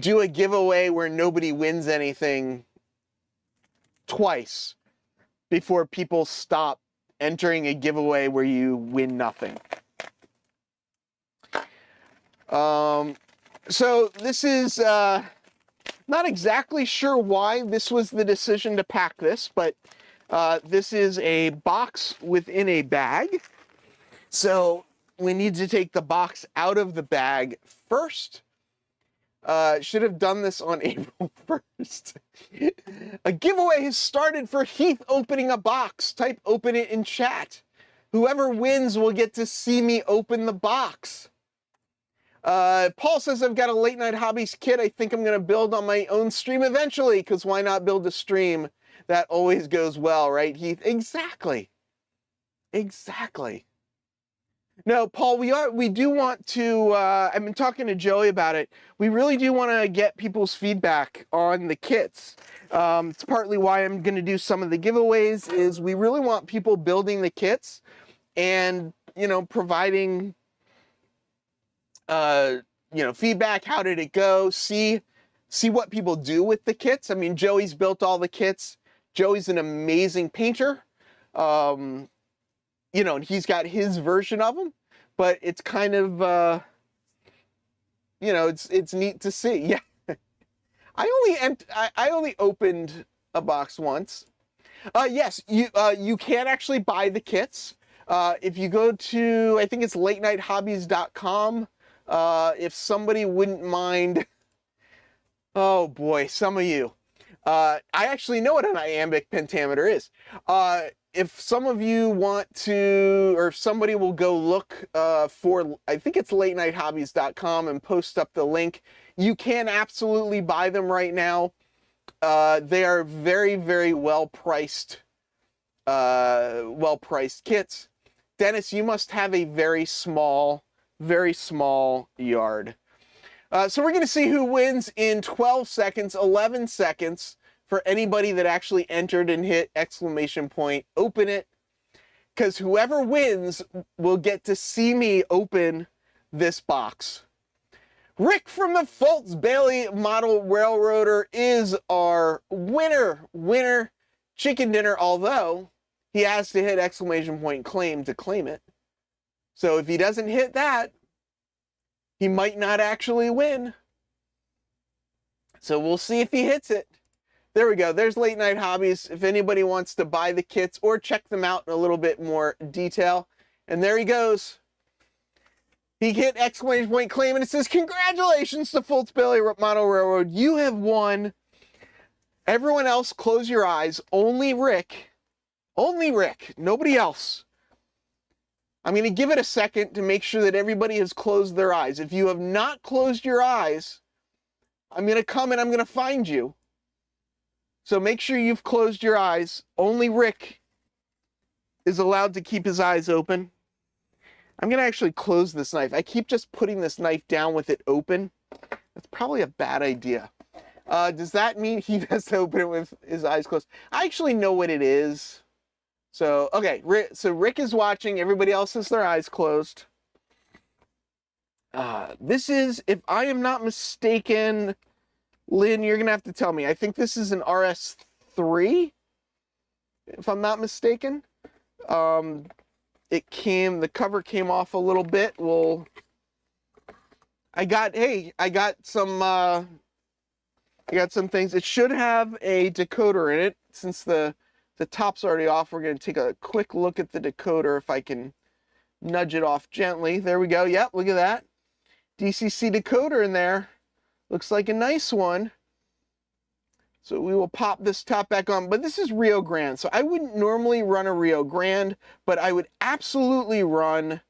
do a giveaway where nobody wins anything twice before people stop entering a giveaway where you win nothing. So this is not exactly sure why this was the decision to pack this, but this is a box within a bag. So we need to take the box out of the bag first. Should have done this on April 1st. A giveaway has started for Heath opening a box. Type open it in chat. Whoever wins will get to see me open the box. Paul says, I've got a late night hobbies kit. I think I'm going to build on my own stream eventually, because why not build a stream? That always goes well, right, Heath? Exactly. Exactly. No, Paul, we do want to, I've been talking to Joey about it. We really do want to get people's feedback on the kits. It's partly why I'm going to do some of the giveaways, is we really want people building the kits and, providing, feedback. How did it go? See what people do with the kits. I mean, Joey's built all the kits. Joey's an amazing painter. And he's got his version of them, but it's kind of, it's neat to see. Yeah. I only opened a box once. Yes, you can actually buy the kits. If you go to, I think it's latenighthobbies.com, if somebody wouldn't mind, oh boy, some of you. I actually know what an iambic pentameter is. If some of you want to, or if somebody will go look for, I think it's latenighthobbies.com and post up the link, you can absolutely buy them right now. They are very, very well-priced kits. Dennis, you must have a very small yard. So we're going to see who wins in 12 seconds, 11 seconds for anybody that actually entered and hit exclamation point, open it, because whoever wins will get to see me open this box. Rick from the Fultz Bailey Model Railroader is our winner chicken dinner, although he has to hit exclamation point claim to claim it. So if he doesn't hit that, he might not actually win. So we'll see if he hits it. There we go. There's Late Night Hobbies. If anybody wants to buy the kits or check them out in a little bit more detail. And there he goes. He hit exclamation point claim, and it says, congratulations to Fultz Bailey Model Railroad. You have won. Everyone else, close your eyes. Only Rick. Nobody else. I'm going to give it a second to make sure that everybody has closed their eyes. If you have not closed your eyes, I'm going to come and I'm going to find you. So make sure you've closed your eyes. Only Rick is allowed to keep his eyes open. I'm going to actually close this knife. I keep just putting this knife down with it open. That's probably a bad idea. Does that mean he has to open it with his eyes closed? I actually know what it is. So, okay, so Rick is watching. Everybody else has their eyes closed. This is, if I am not mistaken, Lynn, you're going to have to tell me. I think this is an RS3, if I'm not mistaken. The cover came off a little bit. Well, I got some things. It should have a decoder in it. Since the top's already off, we're going to take a quick look at the decoder if I can nudge it off gently. There we go. Yep, look at that. DCC decoder in there. Looks like a nice one. So we will pop this top back on. But this is Rio Grande. So I wouldn't normally run a Rio Grande, but I would absolutely run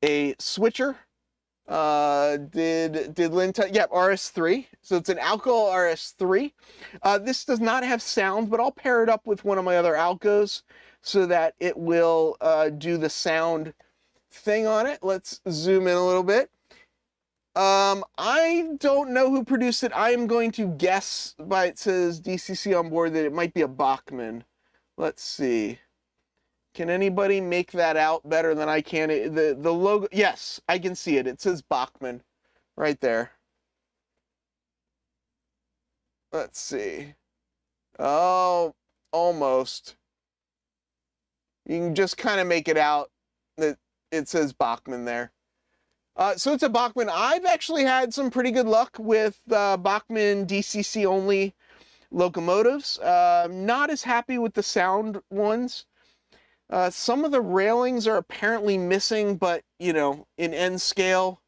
a switcher. Did Lynn tell? Yeah, RS3. So it's an Alco RS3. This does not have sound, but I'll pair it up with one of my other Alcos so that it will do the sound thing on it. Let's zoom in a little bit. I don't know who produced it. I am going to guess by it says DCC on board that it might be a Bachmann. Let's see. Can anybody make that out better than I can? The logo, yes, I can see it. It says Bachmann right there. Let's see. Oh, almost. You can just kind of make it out that it says Bachmann there. So it's a Bachmann. I've actually had some pretty good luck with Bachmann DCC only locomotives. Not as happy with the sound ones. Some of the railings are apparently missing, but you know, in N scale,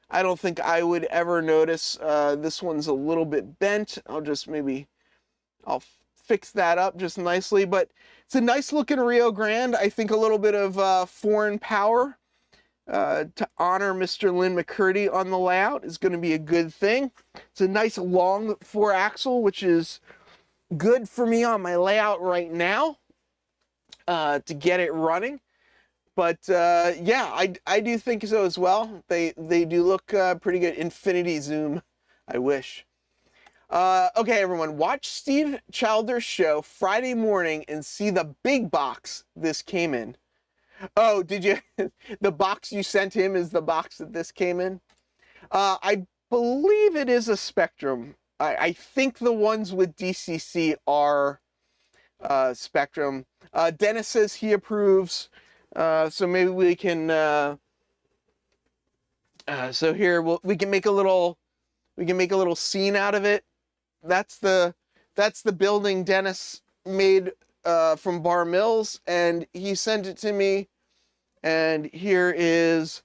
I don't think I would ever notice. This one's a little bit bent. I'll fix that up just nicely, but it's a nice looking Rio Grande. I think a little bit of foreign power to honor Mr. Lynn McCurdy on the layout is going to be a good thing. It's a nice long 4-axle, which is good for me on my layout right now to get it running. But yeah, I do think so as well. They do look pretty good. Infinity zoom, I wish. Okay, everyone, watch Steve Childer's show Friday morning and see the big box this came in. Oh, did you? The box you sent him is the box that this came in? I believe it is a Spectrum. I think the ones with DCC are Spectrum. Dennis says he approves, so maybe we can. So here we can make a little scene out of it. That's the building Dennis made from Bar Mills, and he sent it to me. And here is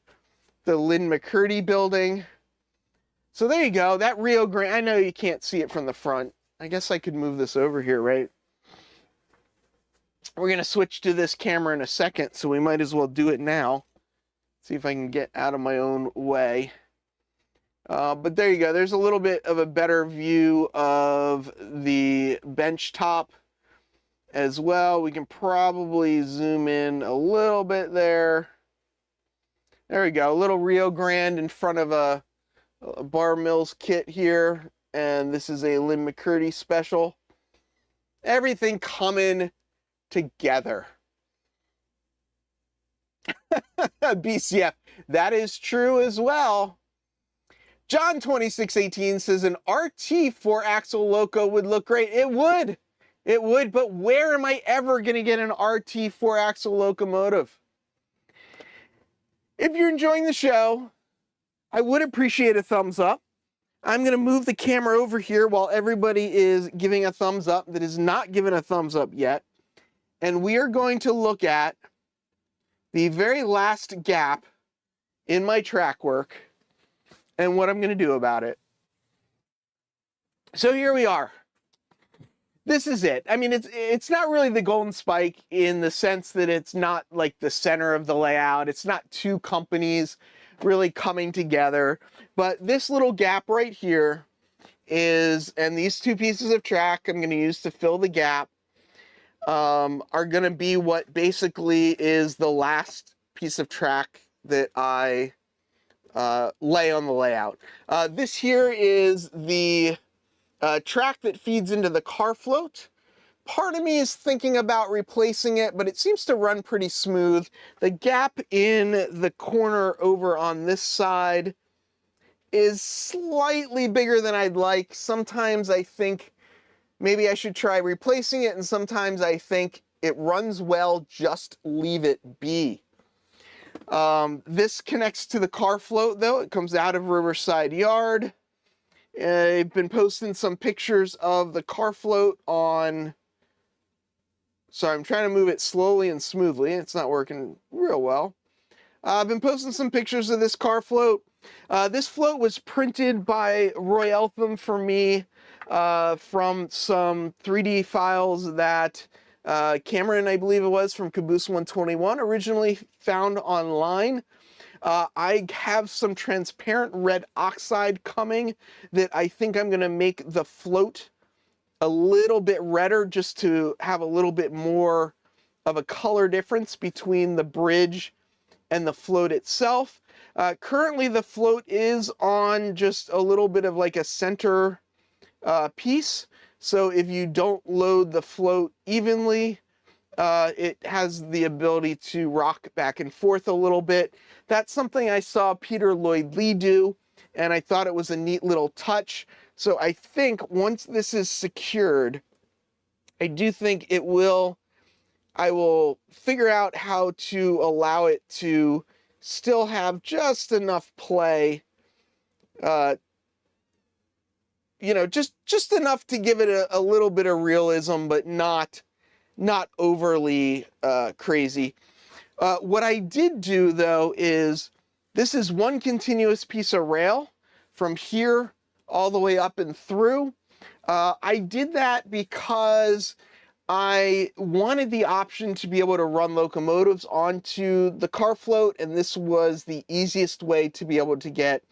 the Lynn McCurdy building. So there you go. That Rio Grande. I know you can't see it from the front. I guess I could move this over here, right? We're going to switch to this camera in a second, so we might as well do it now. See if I can get out of my own way. But there you go. There's a little bit of a better view of the bench top as well. We can probably zoom in a little bit there. There we go. A little Rio Grande in front of a Bar Mills kit here. And this is a Lynn McCurdy special. Everything coming together. BCF. That is true as well. John 2618 says an RT 4-axle loco would look great. It would. It would, but where am I ever going to get an RT 4-axle locomotive? If you're enjoying the show, I would appreciate a thumbs up. I'm going to move the camera over here while everybody is giving a thumbs up that is not given a thumbs up yet. And we are going to look at the very last gap in my track work and what I'm going to do about it. So here we are. This is it. I mean, it's not really the golden spike in the sense that it's not like the center of the layout. It's not two companies really coming together. But this little gap right here is, and these two pieces of track I'm going to use to fill the gap are going to be what basically is the last piece of track that I lay on the layout. This here is the track that feeds into the car float. Part of me is thinking about replacing it, but it seems to run pretty smooth. The gap in the corner over on this side is slightly bigger than I'd like. Sometimes I think maybe I should try replacing it, and sometimes I think it runs well, just leave it be. This connects to the car float, though. It comes out of Riverside Yard. I've been posting some pictures of the car float on... Sorry, I'm trying to move it slowly and smoothly. It's not working real well. I've been posting some pictures of this car float. This float was printed by Roy Eltham for me from some 3D files that Cameron, I believe it was, from Caboose 121, originally found online. I have some transparent red oxide coming that I think I'm going to make the float a little bit redder just to have a little bit more of a color difference between the bridge and the float itself. Currently the float is on just a little bit of like a center piece. So if you don't load the float evenly, it has the ability to rock back and forth a little bit. That's something I saw Peter Lloyd Lee do, and I thought it was a neat little touch. So I think once this is secured, I do think I will figure out how to allow it to still have just enough play, you know, just enough to give it a little bit of realism, but not overly crazy. What I did do, though, is this is one continuous piece of rail from here all the way up and through. I did that because I wanted the option to be able to run locomotives onto the car float, and this was the easiest way to be able to get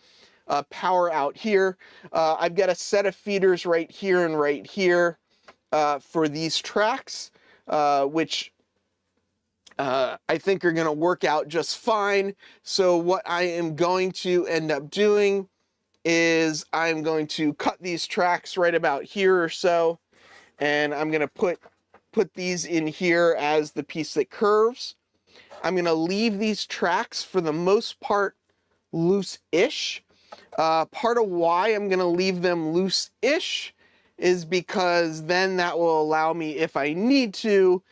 power out here. I've got a set of feeders right here and right here for these tracks, which I think are going to work out just fine. So what I am going to end up doing is I'm going to cut these tracks right about here or so, and I'm going to put these in here as the piece that curves. I'm going to leave these tracks for the most part loose-ish. Part of why I'm going to leave them loose-ish is because then that will allow me, if I need to,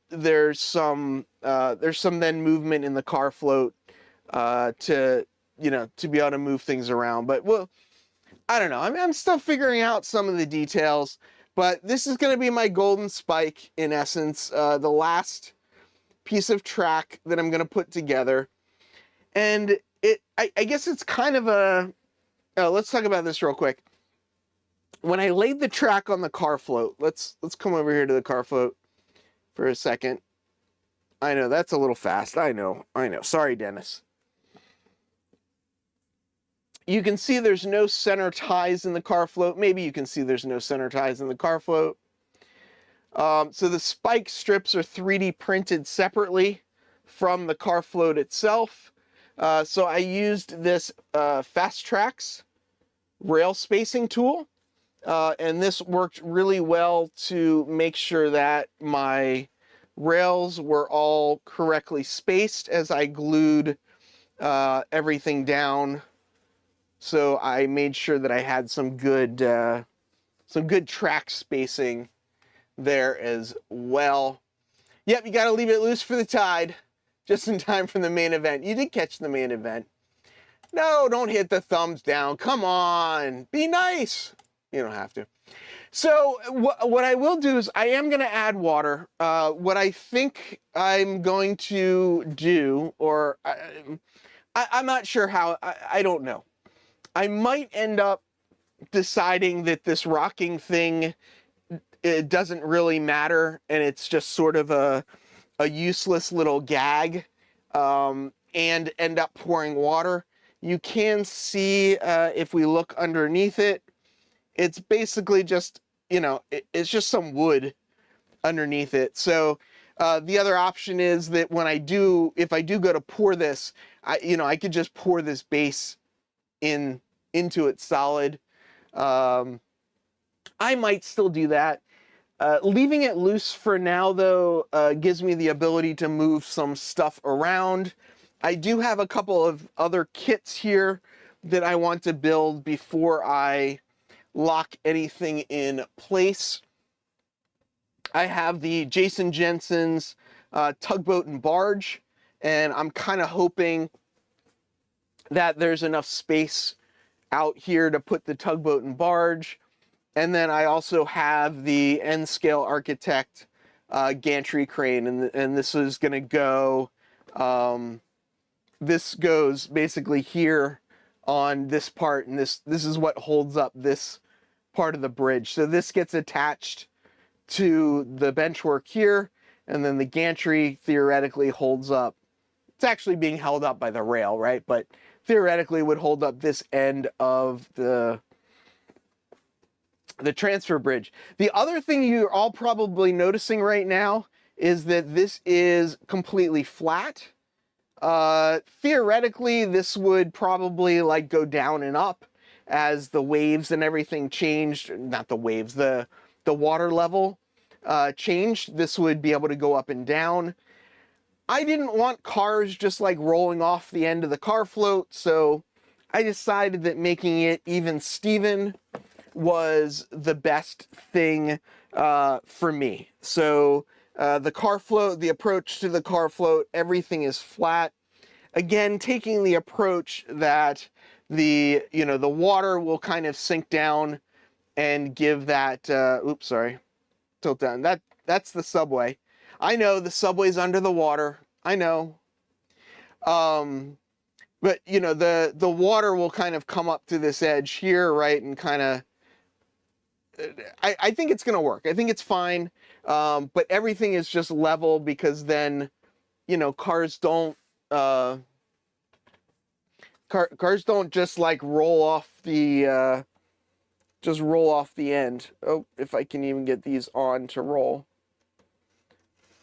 there's some then movement in the car float to, you know, to be able to move things around. But well, I don't know. I'm still figuring out some of the details, but this is going to be my golden spike in essence, the last piece of track that I'm going to put together. And I guess it's kind of a, let's talk about this real quick. When I laid the track on the car float, let's come over here to the car float for a second. I know that's a little fast. I know. Sorry, Dennis. You can see there's no center ties in the car float. Maybe you can see there's no center ties in the car float. So the spike strips are 3D printed separately from the car float itself. So I used this Fast Tracks rail spacing tool. And this worked really well to make sure that my rails were all correctly spaced as I glued everything down. So I made sure that I had some good track spacing there as well. Yep, you got to leave it loose for the tide, just in time for the main event. You did catch the main event. No, don't hit the thumbs down. Come on, be nice. You don't have to. So what I will do is I am going to add water. What I think I'm going to do, or I'm not sure how, I don't know. I might end up deciding that this rocking thing, it doesn't really matter, and it's just sort of a useless little gag, and end up pouring water. You can see, if we look underneath it, it's basically just, you know, it's just some wood underneath it. So the other option is that if I do go to pour this, I could just pour this base into it solid. I might still do that. Leaving it loose for now, though, gives me the ability to move some stuff around. I do have a couple of other kits here that I want to build before I lock anything in place. I have the Jason Jensen's tugboat and barge, and I'm kind of hoping that there's enough space out here to put the tugboat and barge. And then I also have the N-Scale Architect gantry crane, and this is going to go, this goes basically here on this part, and this is what holds up this part of the bridge. So this gets attached to the benchwork here, and then the gantry theoretically holds up. It's actually being held up by the rail, right? But theoretically would hold up this end of the transfer bridge. The other thing you're all probably noticing right now is that this is completely flat. Theoretically, this would probably like go down and up as the waves and everything changed. Not the waves, the water level changed. This would be able to go up and down. I didn't want cars just like rolling off the end of the car float, so I decided that making it even Steven was the best thing for me. So the car float, the approach to the car float, everything is flat. again, taking the approach that the water will kind of sink down and give that, oops, sorry, tilt down. That's the subway. I know the subway's under the water. I know. But the water will kind of come up to this edge here, right, and kind of, I think it's gonna work. I think it's fine. But everything is just level, because then, cars don't cars don't just like roll off the end. Oh, if I can even get these on to roll.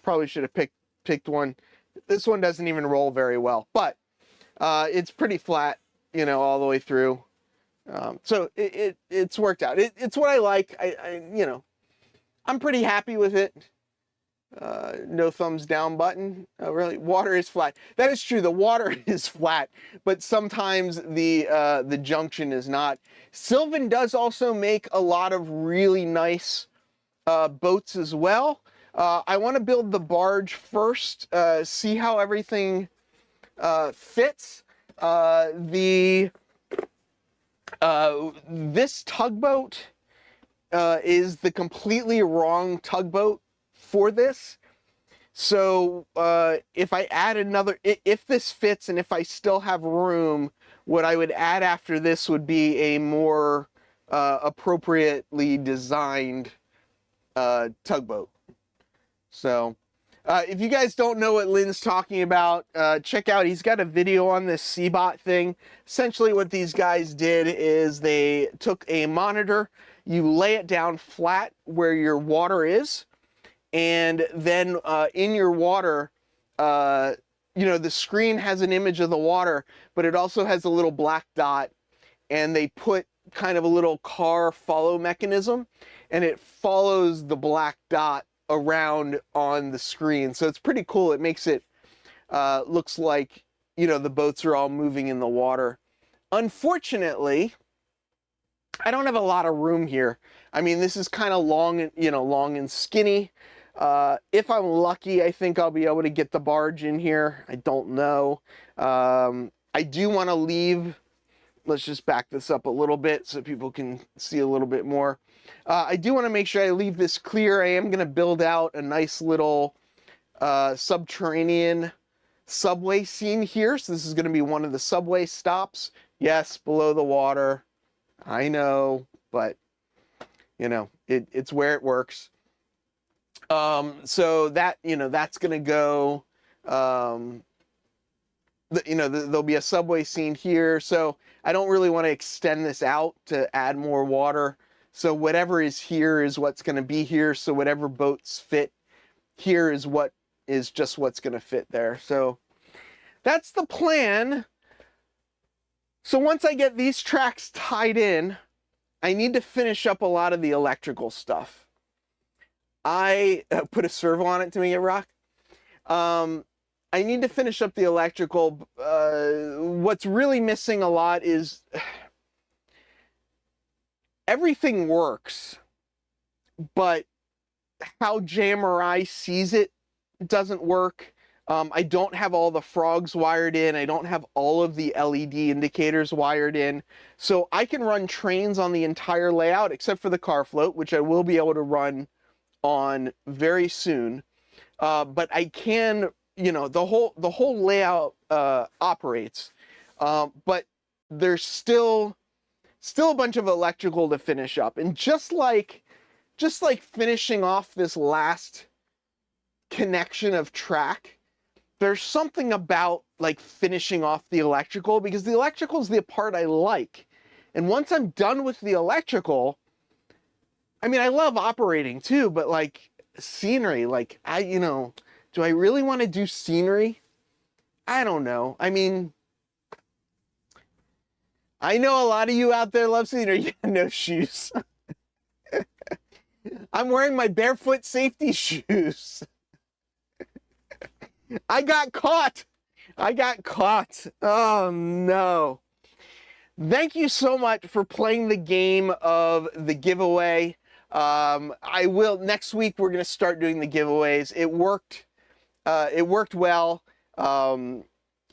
Probably should have picked one. This one doesn't even roll very well, but it's pretty flat, all the way through. So it's worked out. It's what I like. I'm pretty happy with it. No thumbs down button. Oh, really? Water is flat. That is true. The water is flat, but sometimes the junction is not. Sylvan does also make a lot of really nice boats as well. I want to build the barge first, see how everything fits. This tugboat is the completely wrong tugboat for this. So if I add another, if this fits and if I still have room, what I would add after this would be a more appropriately designed tugboat. So if you guys don't know what Lynn's talking about, check out, he's got a video on this Seabot thing. Essentially what these guys did is they took a monitor, you lay it down flat where your water is, and then in your water, the screen has an image of the water, but it also has a little black dot, and they put kind of a little car follow mechanism, and it follows the black dot around on the screen. So it's pretty cool. It makes it looks like the boats are all moving in the water. Unfortunately, I don't have a lot of room here. I mean, this is kind of long and skinny. If I'm lucky, I think I'll be able to get the barge in here. I don't know. I do want to leave, let's just back this up a little bit so people can see a little bit more. I do want to make sure I leave this clear. I am going to build out a nice little subterranean subway scene here. So this is going to be one of the subway stops. Yes, below the water. I know, but it's where it works. So that, that's going to go, there'll be a subway scene here. So I don't really want to extend this out to add more water. So whatever is here is what's going to be here. So whatever boats fit here is just what's going to fit there. So that's the plan. So once I get these tracks tied in, I need to finish up a lot of the electrical stuff. I put a servo on it to make it rock. I need to finish up the electrical. What's really missing a lot is everything works, but how JMRI sees it doesn't work. I don't have all the frogs wired in. I don't have all of the LED indicators wired in. So I can run trains on the entire layout except for the car float, which I will be able to run on very soon. But I can, the whole layout operates. But there's still a bunch of electrical to finish up. And just like finishing off this last connection of track, there's something about like finishing off the electrical, because the electrical is the part I like. And once I'm done with the electrical, I mean, I love operating too, but like scenery, like do I really want to do scenery? I don't know. I mean, I know a lot of you out there love scenery. No shoes. I'm wearing my barefoot safety shoes. I got caught. Oh no. Thank you so much for playing the game of the giveaway. Next week we're going to start doing the giveaways. It worked well.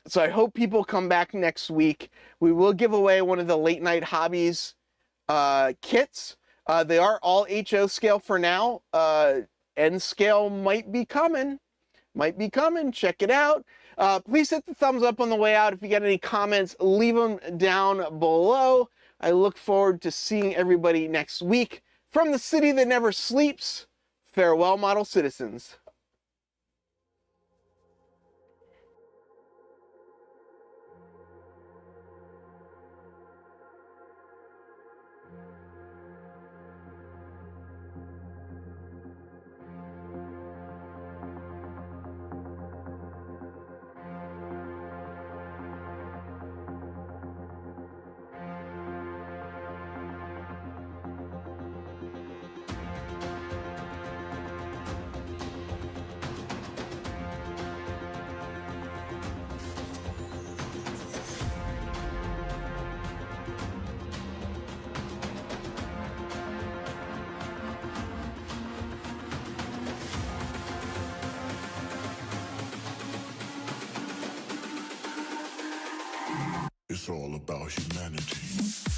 So I hope people come back next week. We will give away one of the Late Night Hobbies kits. They are all HO scale for now. N scale might be coming. Check it out. Please hit the thumbs up on the way out. If you got any comments, leave them down below. I look forward to seeing everybody next week. From the city that never sleeps, farewell, model citizens. It's all about humanity.